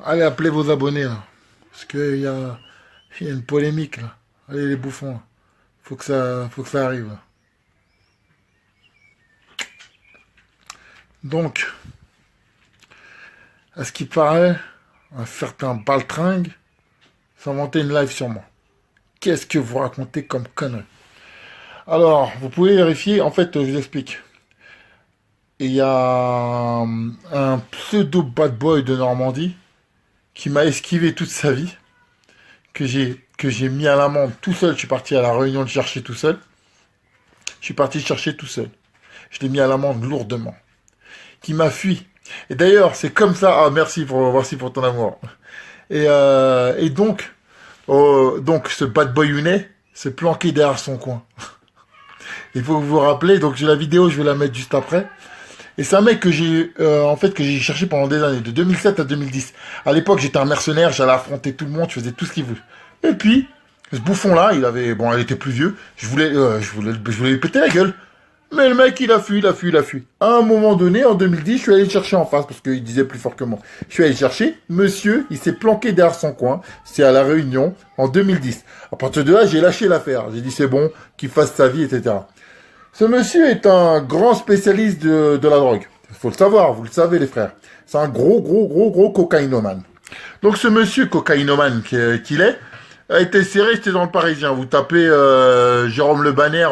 Allez, appelez vos abonnés, là. Parce qu'il y a une polémique, là. Allez, les bouffons, là. Faut que ça arrive, là. Donc, à ce qui paraît, un certain Baltringue s'inventait une live sur moi. Qu'est-ce que vous racontez comme connerie? Alors, vous pouvez vérifier, en fait, je vous explique. Il y a un pseudo bad boy de Normandie qui m'a esquivé toute sa vie, que j'ai mis à l'amende tout seul. Je suis parti à la réunion le chercher tout seul. Je suis parti le chercher tout seul. Je l'ai mis à l'amende lourdement. Qui m'a fui. Et d'ailleurs, c'est comme ça. Ah, merci pour ton amour. Et donc, ce bad boy Younet s'est planqué derrière son coin. Il faut vous rappeler. Donc, j'ai la vidéo, je vais la mettre juste après. Et c'est un mec que j'ai cherché pendant des années, de 2007 à 2010. À l'époque, j'étais un mercenaire, j'allais affronter tout le monde, je faisais tout ce qu'il voulait. Et puis, ce bouffon-là, il était plus vieux. Je voulais lui péter la gueule. Mais le mec, il a fui. À un moment donné, en 2010, je suis allé le chercher en face, parce qu'il disait plus fort que moi. Je suis allé le chercher. Monsieur, il s'est planqué derrière son coin. C'est à La Réunion, en 2010. À partir de là, j'ai lâché l'affaire. J'ai dit, c'est bon, qu'il fasse sa vie, etc. Ce monsieur est un grand spécialiste de la drogue. Il faut le savoir, vous le savez les frères. C'est un gros cocaïnomane. Donc ce monsieur cocaïnomane qu'il est, a été serré, c'était dans le Parisien. Vous tapez Jérôme Le Banner,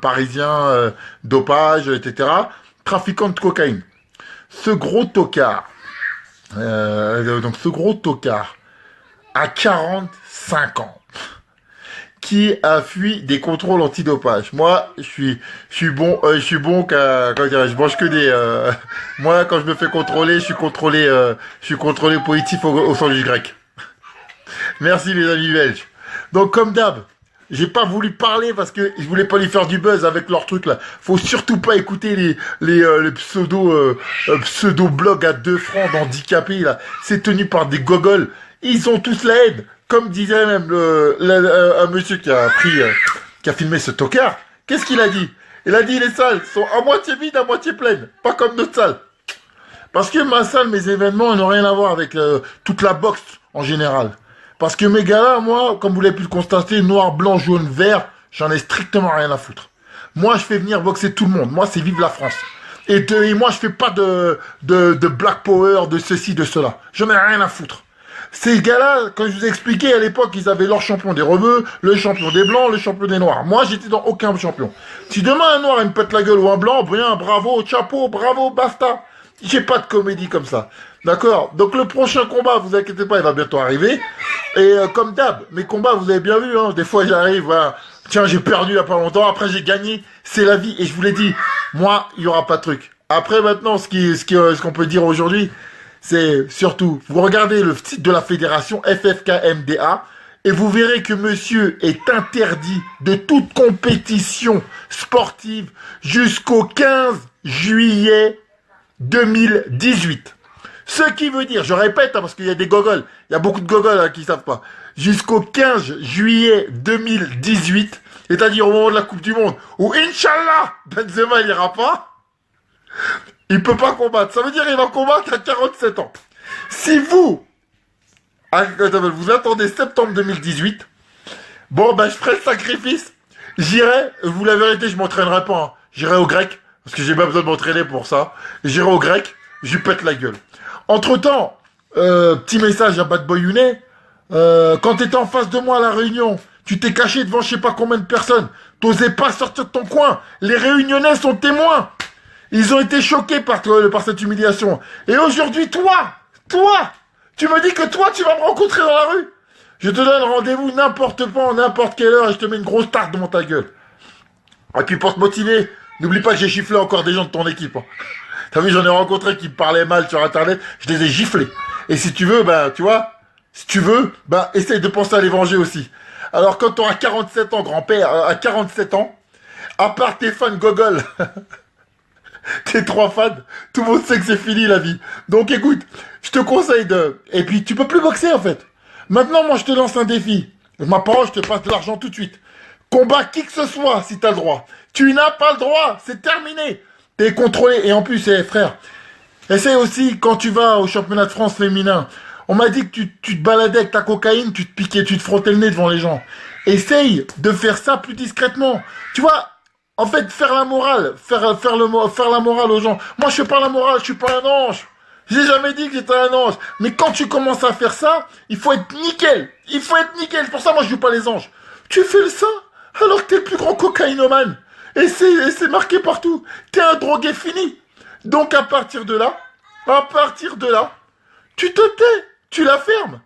Parisien, dopage, etc. Trafiquant de cocaïne. Ce gros tocard, a 45 ans. Qui a fui des contrôles antidopage. Moi, je suis bon quand je mange que des, moi, quand je me fais contrôler, je suis contrôlé positif au sandwich grec. Merci les amis belges. Donc, comme d'hab, j'ai pas voulu parler parce que je voulais pas lui faire du buzz avec leur truc là. Faut surtout pas écouter les pseudo blogs à 2 francs d'handicapés là. C'est tenu par des gogoles. Ils ont tous la haine. Comme disait même un monsieur qui a filmé ce tocard, qu'est-ce qu'il a dit? Il a dit les salles sont à moitié vides, à moitié pleines, pas comme notre salle. Parce que ma salle, mes événements n'ont rien à voir avec toute la boxe en général. Parce que mes gars-là, moi, comme vous l'avez pu le constater, noir, blanc, jaune, vert, j'en ai strictement rien à foutre. Moi, je fais venir boxer tout le monde. Moi, c'est vive la France. Et moi, je fais pas de black power, de ceci, de cela. J'en ai rien à foutre. Ces gars-là, quand je vous ai expliqué, à l'époque, ils avaient leur champion des rebeux, le champion des blancs, le champion des noirs. Moi, j'étais dans aucun champion. Si demain un noir il me pète la gueule ou un blanc, bien, bravo, chapeau, bravo, basta. J'ai pas de comédie comme ça. D'accord? Donc le prochain combat, vous inquiétez pas, il va bientôt arriver. Et comme d'hab, mes combats, vous avez bien vu, hein, des fois j'arrive, voilà. Tiens, j'ai perdu il y a pas longtemps, après j'ai gagné. C'est la vie. Et je vous l'ai dit, moi, il y aura pas de truc. Après, maintenant, ce qu'on peut dire aujourd'hui, c'est surtout, vous regardez le site de la fédération FFKMDA et vous verrez que monsieur est interdit de toute compétition sportive jusqu'au 15 juillet 2018. Ce qui veut dire, je répète, hein, parce qu'il y a des gogoles, il y a beaucoup de gogoles hein, qui savent pas, jusqu'au 15 juillet 2018, c'est-à-dire au moment de la Coupe du Monde, où Inch'Allah, Benzema il ira pas, il peut pas combattre. Ça veut dire qu'il va combattre à 47 ans. Si vous attendez septembre 2018, bon, ben, je ferai le sacrifice. J'irai, vous la vérité, je m'entraînerai pas. Hein. J'irai au grec, parce que j'ai pas besoin de m'entraîner pour ça. J'irai au grec, je lui pète la gueule. Entre-temps, petit message à Bad Boy Younet, quand t'étais en face de moi à la réunion, tu t'es caché devant je sais pas combien de personnes. T'osais pas sortir de ton coin. Les réunionnais sont témoins. Ils ont été choqués par cette humiliation. Et aujourd'hui, toi, tu me dis que toi, tu vas me rencontrer dans la rue. Je te donne rendez-vous n'importe quand, n'importe quelle heure, et je te mets une grosse tarte devant ta gueule. Et puis pour te motiver, n'oublie pas que j'ai giflé encore des gens de ton équipe. Hein. T'as vu, j'en ai rencontré qui me parlaient mal sur Internet, je les ai giflés. Et si tu veux, tu vois, essaye de penser à les venger aussi. Alors quand t'auras 47 ans, grand-père, à 47 ans, à part tes fans gogol, tes 3 fans, tout le monde sait que c'est fini la vie. Donc écoute, je te conseille et puis tu peux plus boxer en fait. Maintenant, moi, je te lance un défi. Ma parole, je te passe de l'argent tout de suite. Combat qui que ce soit, si t'as le droit. Tu n'as pas le droit, c'est terminé. T'es contrôlé. Et en plus, frère, essaye aussi, quand tu vas au championnat de France féminin, on m'a dit que tu te baladais avec ta cocaïne, tu te piquais, tu te frottais le nez devant les gens. Essaye de faire ça plus discrètement. Tu vois, en fait, faire la morale, faire la morale aux gens. Moi, je fais pas la morale, je suis pas un ange. J'ai jamais dit que j'étais un ange. Mais quand tu commences à faire ça, il faut être nickel. Il faut être nickel. C'est pour ça, moi, je joue pas les anges. Tu fais ça alors que t'es le plus grand cocaïnomane. Et c'est marqué partout. T'es un drogué fini. Donc, à partir de là, tu te tais. Tu la fermes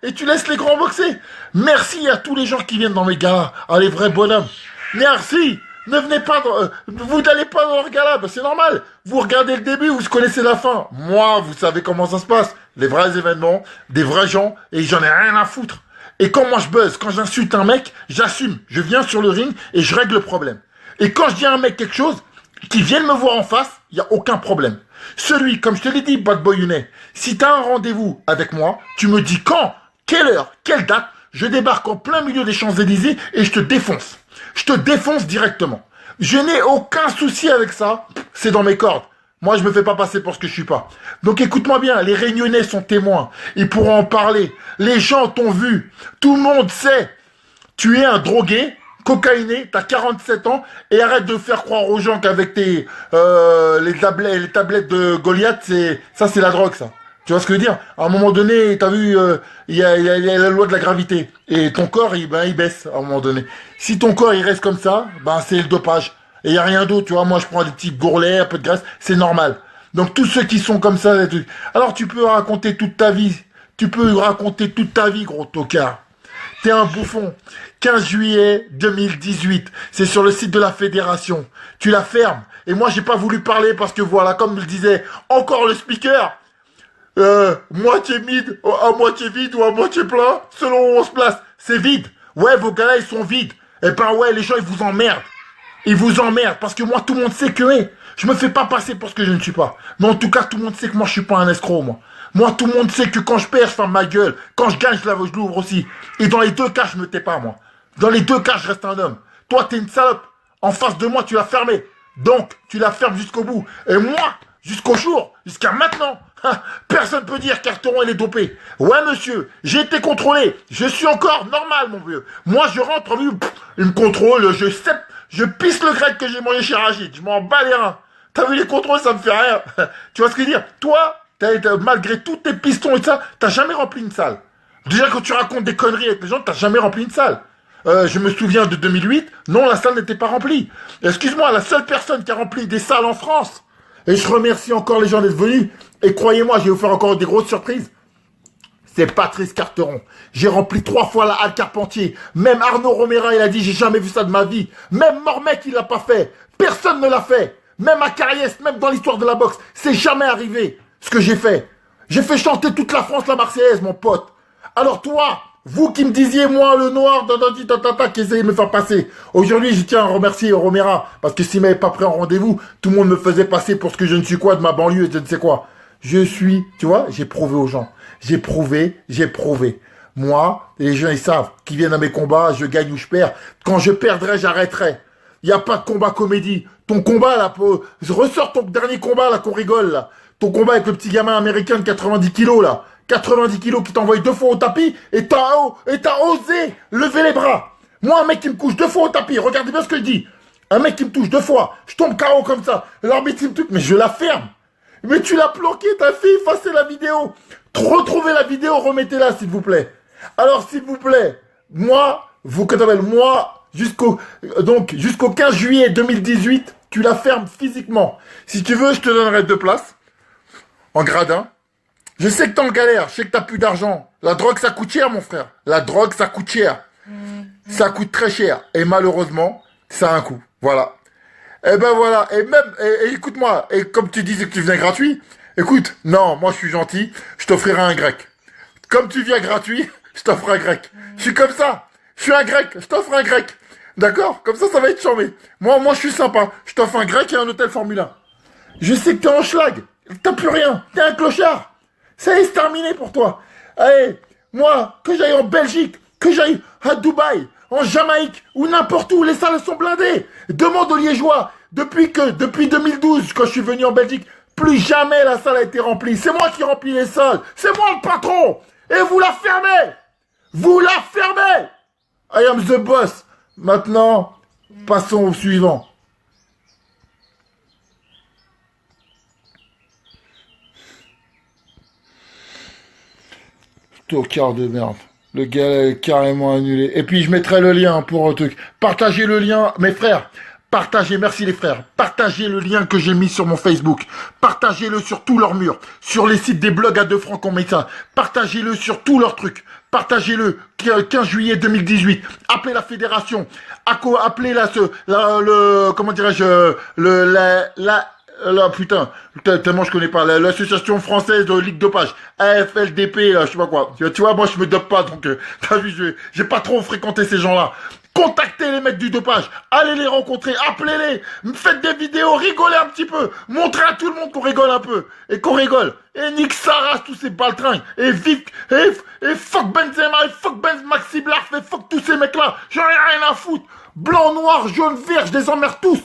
et tu laisses les grands boxer. Merci à tous les gens qui viennent dans mes galas. Ah, les vrais bonhommes. Merci. Ne venez pas vous n'allez pas dans leur gala, c'est normal. Vous regardez le début, vous connaissez la fin. Moi, vous savez comment ça se passe. Les vrais événements, des vrais gens, et j'en ai rien à foutre. Et quand moi je buzz, quand j'insulte un mec, j'assume. Je viens sur le ring et je règle le problème. Et quand je dis à un mec quelque chose, qui vienne me voir en face, il n'y a aucun problème. Celui, comme je te l'ai dit, Bad Boy Younet, si tu as un rendez-vous avec moi, tu me dis quand, quelle heure, quelle date, je débarque en plein milieu des Champs-Élysées et je te défonce. Je te défonce directement. Je n'ai aucun souci avec ça. C'est dans mes cordes. Moi, je me fais pas passer pour ce que je suis pas. Donc, écoute-moi bien. Les Réunionnais sont témoins. Ils pourront en parler. Les gens t'ont vu. Tout le monde sait. Tu es un drogué, cocaïné, t'as 47 ans et arrête de faire croire aux gens qu'avec tes les tablettes de Goliath, c'est la drogue, ça. Tu vois ce que je veux dire? À un moment donné, t'as vu, il y a la loi de la gravité. Et ton corps, il baisse à un moment donné. Si ton corps, il reste comme ça, c'est le dopage. Et il n'y a rien d'autre, tu vois. Moi, je prends des petits gourlets, un peu de graisse, c'est normal. Donc, tous ceux qui sont comme ça, alors tu peux raconter toute ta vie. Tu peux raconter toute ta vie, gros tocard. T'es un bouffon. 15 juillet 2018. C'est sur le site de la fédération. Tu la fermes. Et moi, j'ai pas voulu parler parce que voilà, comme le disait encore le speaker, moitié vide, à moitié vide ou à moitié plein, selon où on se place. C'est vide. Ouais, vos gars-là, ils sont vides. Eh ben ouais, les gens, ils vous emmerdent. Ils vous emmerdent parce que moi, tout le monde sait que, je me fais pas passer pour ce que je ne suis pas. Mais en tout cas, tout le monde sait que moi, je suis pas un escroc, moi. Moi, tout le monde sait que quand je perds, je ferme ma gueule. Quand je gagne, je l'ouvre aussi. Et dans les deux cas, je me tais pas, moi. Dans les deux cas, je reste un homme. Toi, t'es une salope. En face de moi, tu l'as fermé. Donc, tu la fermes jusqu'au bout. Et moi, jusqu'au jour, jusqu'à maintenant, personne peut dire qu'Arteron, il est dopé. Ouais, monsieur, j'ai été contrôlé. Je suis encore normal, mon vieux. Moi, je rentre, il me contrôle, je pisse le grec que j'ai mangé chez Rachid. Je m'en bats les reins. T'as vu les contrôles, ça me fait rien. Tu vois ce que je veux dire? Toi, malgré tous tes pistons et ça, t'as jamais rempli une salle. Déjà, quand tu racontes des conneries avec les gens, t'as jamais rempli une salle. Je me souviens de 2008, non, la salle n'était pas remplie. Excuse-moi, la seule personne qui a rempli des salles en France, et je remercie encore les gens d'être venus, et croyez-moi, je vais vous faire encore des grosses surprises, c'est Patrice Carteron. J'ai rempli 3 fois la halle Carpentier. Même Arnaud Romera, il a dit, j'ai jamais vu ça de ma vie. Même Mormec, il l'a pas fait. Personne ne l'a fait. Même à Carriès, même dans l'histoire de la boxe, c'est jamais arrivé ce que j'ai fait. J'ai fait chanter toute la France la Marseillaise, mon pote. Alors toi, vous qui me disiez, moi, le noir, qui essayait de me faire passer. Aujourd'hui, je tiens à remercier Romera, parce que s'il m'avait pas pris en rendez-vous, tout le monde me faisait passer pour ce que je ne suis quoi de ma banlieue et je ne sais quoi. Je suis, tu vois, j'ai prouvé aux gens. J'ai prouvé. Moi, les gens, ils savent, qui viennent à mes combats, je gagne ou je perds. Quand je perdrai, j'arrêterai. Il n'y a pas de combat comédie. Ton combat, là, ressors ton dernier combat, là, qu'on rigole, là. Ton combat avec le petit gamin américain de 90 kilos, là. 90 kilos qui t'envoie 2 fois au tapis et t'as osé lever les bras. Moi, un mec qui me couche 2 fois au tapis, regardez bien ce que je dis. Un mec qui me touche 2 fois, je tombe KO comme ça. L'arbitre, il me touche, mais je la ferme. Mais tu l'as planqué, ta fille, effacez la vidéo. Retrouvez la vidéo, remettez-la, s'il vous plaît. Alors, s'il vous plaît, moi, jusqu'au 15 juillet 2018, tu la fermes physiquement. Si tu veux, je te donnerai 2 places. En gradin. Je sais que t'es en galère, je sais que t'as plus d'argent. La drogue, ça coûte cher, mon frère. La drogue, ça coûte cher. Ça coûte très cher. Et malheureusement, ça a un coût. Voilà. Et ben voilà. Et même, écoute-moi, et comme tu disais que tu venais gratuit, écoute, non, moi je suis gentil, je t'offrirai un grec. Comme tu viens gratuit, je t'offre un grec. Je suis comme ça. Je suis un grec, je t'offre un grec. D'accord? Comme ça va être charmé. Moi, je suis sympa. Je t'offre un grec et un hôtel Formule 1. Je sais que t'es en schlag. T'as plus rien. T'es un clochard. Ça y est, c'est terminé pour toi. Allez, Moi, que j'aille en Belgique, que j'aille à Dubaï, en Jamaïque, ou n'importe où, les salles sont blindées. Demande aux Liégeois, depuis 2012, quand je suis venu en Belgique, plus jamais la salle a été remplie. C'est moi qui remplis les salles. C'est moi le patron. Et vous la fermez. Vous la fermez. I am the boss. Maintenant, passons au suivant. Tocard de merde. Le gars est carrément annulé. Et puis je mettrai le lien pour un truc. Partagez le lien, mes frères. Partagez, merci les frères. Partagez le lien que j'ai mis sur mon Facebook. Partagez-le sur tous leurs murs. Sur les sites des blogs à 2 francs qu'on met ça. Partagez-le sur tous leurs trucs. Partagez-le. 15 juillet 2018. Appelez la fédération. Appelez comment dirais-je, putain, tellement je connais pas, l'association française de Ligue Dopage, AFLDP, là, je sais pas quoi. Tu vois, moi je me dope pas, donc, t'as vu, j'ai pas trop fréquenté ces gens-là. Contactez les mecs du dopage, allez les rencontrer, appelez-les, faites des vidéos, rigolez un petit peu, montrez à tout le monde qu'on rigole un peu, et qu'on rigole, et nique sa race tous ces baltringues, et vive, et fuck Benzema, et fuck Maxi Blarf, et fuck tous ces mecs-là, j'en ai rien à foutre, blanc, noir, jaune, vert, je les emmerde tous,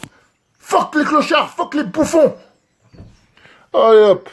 fuck les clochards, fuck les bouffons, allez hop.